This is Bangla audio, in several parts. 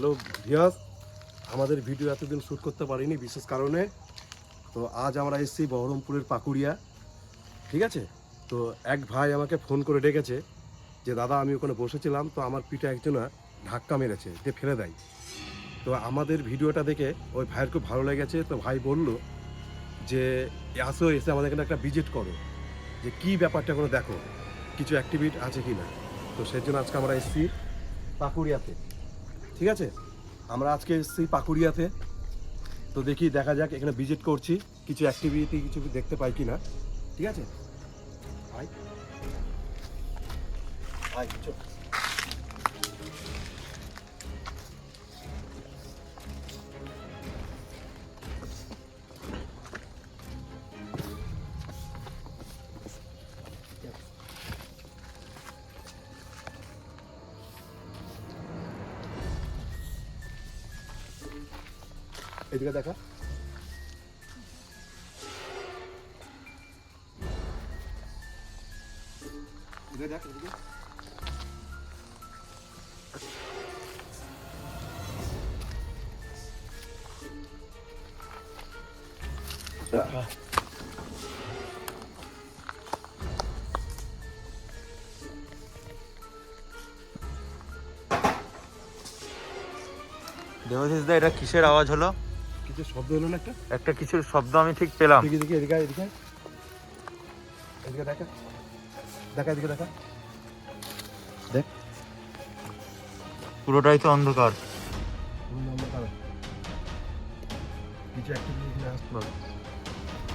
হ্যালো ভিউয়ার্স, আমাদের ভিডিও এতদিন শ্যুট করতে পারিনি বিশেষ কারণে। তো আজ আমরা এসেছি বহরমপুরের পাকুড়িয়া, ঠিক আছে। তো এক ভাই আমাকে ফোন করে ডেকেছে যে দাদা আমি ওখানে বসেছিলাম, তো আমার পিঠে একজনা ধাক্কা মেরেছে, দিয়ে ফেলে দেয়। তো আমাদের ভিডিওটা দেখে ওই ভাইয়ের খুব ভালো লেগেছে। তো ভাই বলল যে আসো, এসে আমাদের এখানে একটা ভিজিট করো, যে কী ব্যাপারটা করে দেখো, কিছু অ্যাক্টিভিটি আছে কি না। তো সেই জন্য আজকে আমরা এসেছি পাকুড়িয়াতে, ঠিক আছে। আমরা আজকে এসেছি পাকুড়িয়াতে। তো দেখি, দেখা যাক, এখানে ভিজিট করছি, কিছু অ্যাক্টিভিটি কিছু দেখতে পাই কি না, ঠিক আছে। আয় আয় চল। এদিকে দেখা, এদিকে দেখ, এদিকে। দেবাশিস দা, এটা কিসের আওয়াজ হলো? কিছু শব্দ হলো না, একটা কিছুর শব্দ আমি ঠিক পেলাম। এদিকে এদিকে এদিকে এদিকে এদিকে দেখা, দেখা এদিকে দেখা, দেখ। পুরোটাই তো অন্ধকার। কিছু অ্যাক্টিভিটি এখানে আসতে হবে,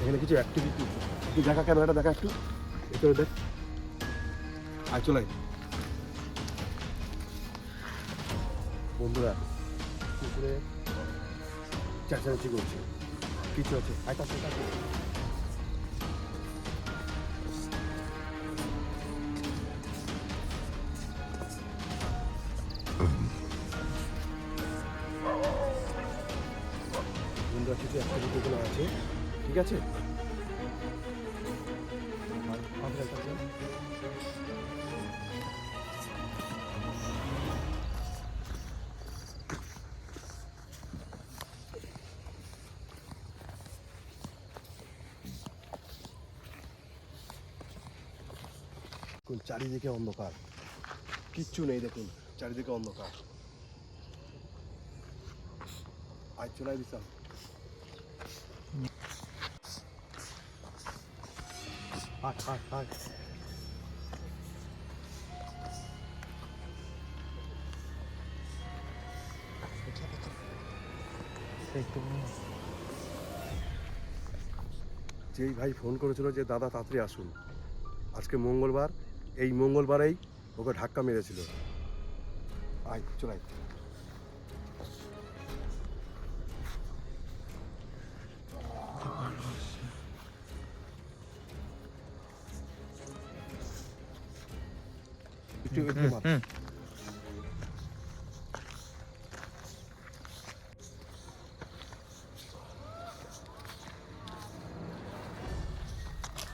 এখানে কিছু অ্যাক্টিভিটি একটু দেখা, ক্যামেরাটা দেখা একটু, এটাও দেখ। আর চলাই বন্ধুরা, পুকুরে চাচাচাচি করছে, কিছু আছে। আয় তার সাথে বন্ধুরা, কিছু অ্যাক্টিভিটিগুলো আছে, ঠিক আছে। চারিদিকে অন্ধকার, কিচ্ছু নেই, দেখুন চারিদিকে অন্ধকার। আজ চলাই দিতাম। হাট হাট হাট, যেই ভাই ফোন করেছিল যে দাদা তাড়াতাড়ি আসুন, আজকে মঙ্গলবার, এই মঙ্গলবারেই ওকে ধাক্কা মেরেছিল। আয় চলাই। একটু একটু মার।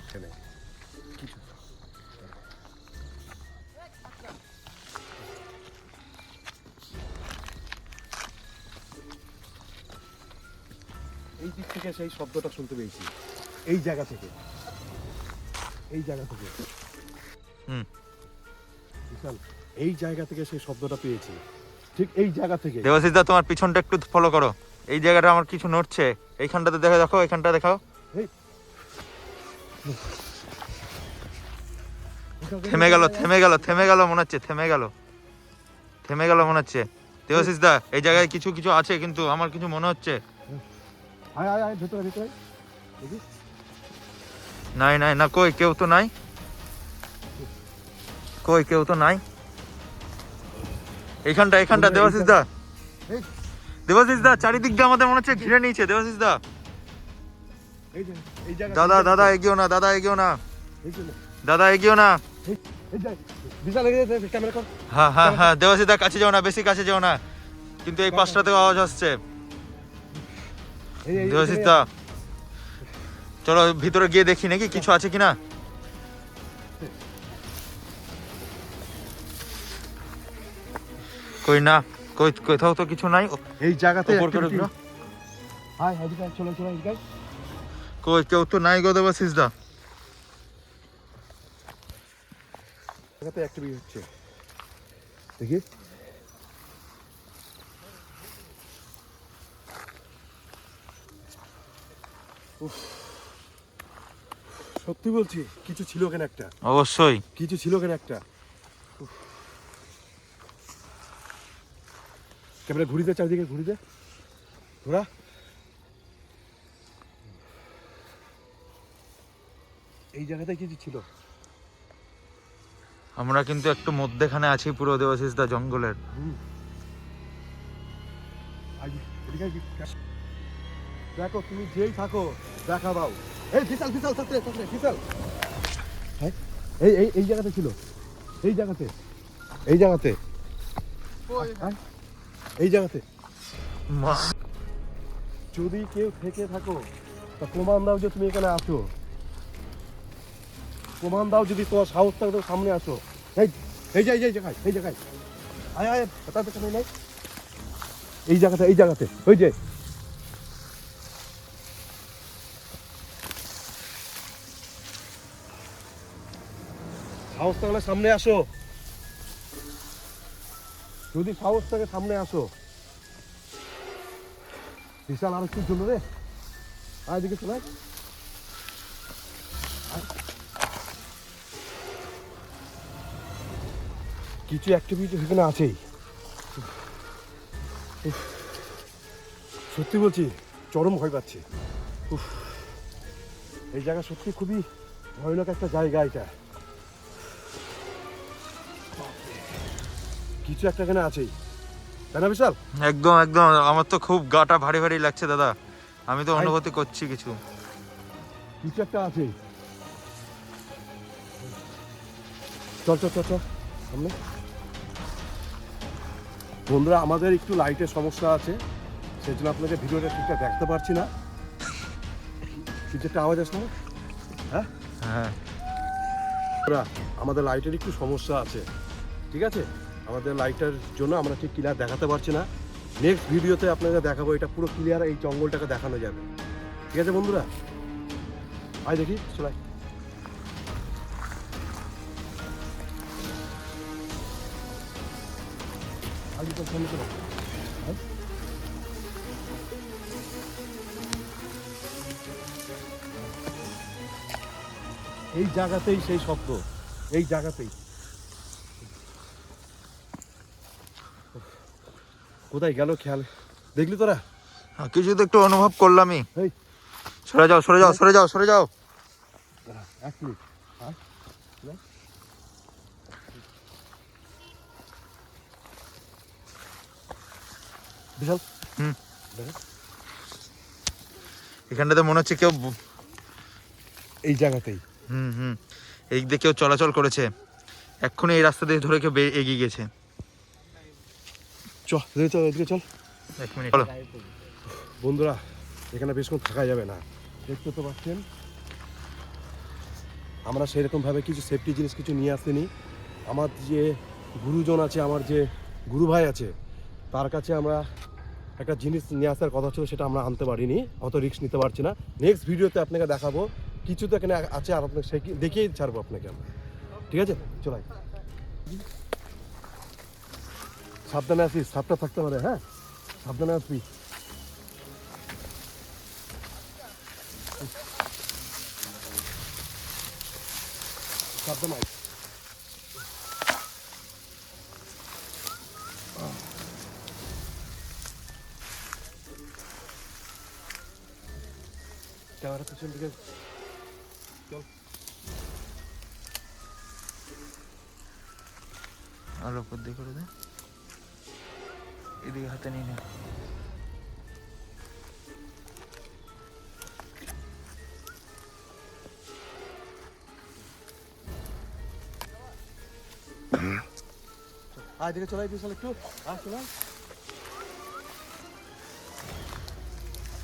এখানে কিছু এই দিক থেকে সেই শব্দটা শুনতে পেয়েছি, এই জায়গা থেকে, এই জায়গা থেকে বিশাল, এই জায়গা থেকে সেই শব্দটা পেয়েছি, ঠিক এই জায়গা থেকে। দেবাশিস দা, তোমার পিছনটা একটু ফলো করো। এই জায়গাটা আমার কিছু নড়ছে, এইখানটাতে দেখো, দেখো এখানটা দেখাও। থেমে গেল, থেমে গেল, থেমে গেল মনে হচ্ছে, থেমে গেল, থেমে গেল মনে হচ্ছে। দেবাশিস দা, এই জায়গায় কিছু কিছু আছে, কিন্তু আমার কিছু মনে হচ্ছে। আয় আয় আয়, ভেতরে ভেতরে দেখি। নাই নাই না, কই কেউ তো নাই, কই কেউ তো নাই। এইখানটা, এইখানটা দেবাশিস দা, দেবাশিস দা, চারিদিক দিয়ে আমাদের মনে হচ্ছে ঘিরে নিয়েছে। দেবাশিস দা, এই যে এই জায়গা, দাদা দাদা এগিয়েও না, দাদা এগিয়েও না, এই যে দাদা এগিয়েও না। এই যে বিশাল লেগে গেছে, ক্যামেরা কর। হ্যাঁ হ্যাঁ হ্যাঁ, দেবাশিস দা কাছে যাও না, বেশি কাছে যাও না, কিন্তু এই পাঁচটা থেকে আওয়াজ আসছে। দেবাশিস দা, চলো ভিতরে গিয়ে দেখি নাকি কিছু আছে কিনা। কই না, কোথাও তো কিছু নাই। এই জায়গাতে উপর করে ঘোরো। হাই হাই দিকে চলো চলো এদিকে কেউ তো নাই গো দেবাশিস দা। জায়গাতে অ্যাক্টিভিটি হচ্ছে দেখি। উফ, সত্যি বলছি কিছু ছিল কেন একটা, অবশ্যই কিছু ছিল কেন একটা। উফ। ক্যামেরা ঘুরিতে চারিদিকে ঘুরিতে ঘোরা। এই জায়গাতে কিছু ছিল। আমরা কিন্তু একটু মধ্যেখানে আছি পুরো দেবাশিস দা জঙ্গলের। দেখো তুমি যেই থাকো দেখা দাও। এই বিশাল বিশাল থাকতে থাকতে বিশাল। হ্যাঁ এই এই এই জায়গাতে ছিল, এই জায়গাতে, এই জায়গাতে, হ্যাঁ, এই জায়গাতে। যদি কেউ থেকে থাকো তা প্রমাণ দাও যে তুমি এখানে আসো। প্রমাণ দাও যদি তোমার সাহস থাকে তো সামনে আসো। এই এই যে এই জায়গায়, এই জায়গায় আয় আয় তাতে কেন নাই, এই জায়গাতে, এই জায়গাতে ওই যে। সাহস থাকলে সামনে আসো, যদি সাহস থাকে সামনে আসো। বিশাল আর একটু জন্য রে, আর এদিকে চলে আয়। কিছু অ্যাক্টিভিটি এখানে আছেই। উফ, সত্যি বলছি চরম ভয় পাচ্ছি। উফ, এই জায়গা সত্যি খুবই ভয়ানক একটা জায়গা এটা। কিছু একটা এখানে আছেই, তাই না বিশাল? একদম একদম, আমার তো খুব গাটা ভারী ভারী লাগছে দাদা। আমি তো অনুভূতি করছি কিছু কিছু একটা আছেই। চল চল চল চল সামনে। বন্ধুরা আমাদের একটু লাইটের সমস্যা আছে, সেই জন্য আপনাকে ভিডিওটা ঠিকঠাক দেখতে পারছি না। কিছু একটা আওয়াজ আসলো, হ্যাঁ হ্যাঁ। বন্ধুরা, আমাদের লাইটের একটু সমস্যা আছে, ঠিক আছে? আমাদের লাইটের জন্য আমরা ঠিক ক্লিয়ার দেখাতে পারছি না। নেক্সট ভিডিওতে আপনাকে দেখাবো এটা পুরো ক্লিয়ার, এই জঙ্গলটাকে দেখানো যাবে, ঠিক আছে বন্ধুরা? আয় দেখি চলাই। আগে তো সামনে চলো। আয়। এই জায়গাতেই সেই শব্দ, এই জায়গাতেই। কোথায় গেল খেয়াল দেখলি তোরা? কিছু তো একটু অনুভব করলামই। এই সরে যাও সরে যাও সরে যাও সরে যাও। দাঁড়া, এক মিনিট। হ্যাঁ বিশাল। হুম। দেখো এখানটাতে মনে হচ্ছে কেউ এই জায়গাতেই। হুম হুম, এই দিকে কেউ চলাচল করেছে। এক্ষুনি এই রাস্তা দিয়ে ধরে কেউ এগিয়ে গেছে। চল এদিকে চল, এদিকে চল। এক মিনিট চলো। বন্ধুরা এখানে বেশিক্ষণ থাকা যাবে না, দেখতে তো পাচ্ছেন আমরা সেরকমভাবে কিছু সেফটি জিনিস কিছু নিয়ে আসিনি। আমার যে গুরুজন আছে, আমার যে গুরু ভাই আছে, তার কাছে আমরা একটা জিনিস নিয়ে আসার কথা ছিল, সেটা আমরা আনতে পারিনি, অত রিস্ক নিতে পারছি না। নেক্সট ভিডিওতে আপনাকে দেখাবো, কিছু তো এখানে আছে আর আপনাকে দেখিয়েই ছাড়বো আপনাকে আমরা, ঠিক আছে? চলাই, সাবধানে আসিস, সাপটা থাকতে পারে, হ্যাঁ সাবধানে আসবি। সাবধানে আয়। ক্যামেরা পিছন দিকে চল। আলো উপর দিয়ে করে দে, এদিকে হাতে নিয়ে নে। আয় দিকে চলাই বিশাল একটু, আয় চলাই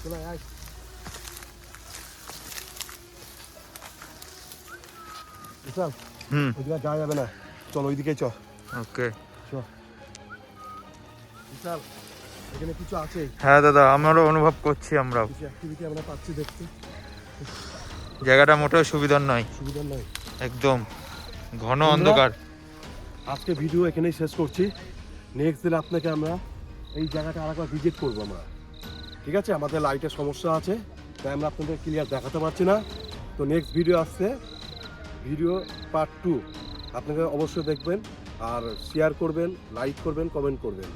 চলাই আয়। বিশাল হুম ওইদিকে যাওয়া যাবে না, চল ওইদিকেই চল। ওকে। চল বিশাল এখানে কিছু আছে, হ্যাঁ দাদা, আমারও অনুভব করছি, আমরাও কিছু অ্যাক্টিভিটি আমরা পাচ্ছি দেখতে। জায়গাটা মোটেও সুবিধার নয়, সুবিধা নয়। একদম ঘন বন্ধুরা, অন্ধকার। আজকে ভিডিও এখানেই শেষ করছি। নেক্সট দিন আপনাকে আমরা এই জায়গাটা আরেকবার ভিজিট করবো আমরা, ঠিক আছে? আমাদের লাইটের সমস্যা আছে, তাই আমরা আপনাদের ক্লিয়ার দেখাতে পারছি না। তো নেক্সট ভিডিও আসছে, ভিডিও পার্ট 2 আপনাকে অবশ্যই দেখবেন, আর শেয়ার করবেন, লাইক করবেন, কমেন্ট করবেন।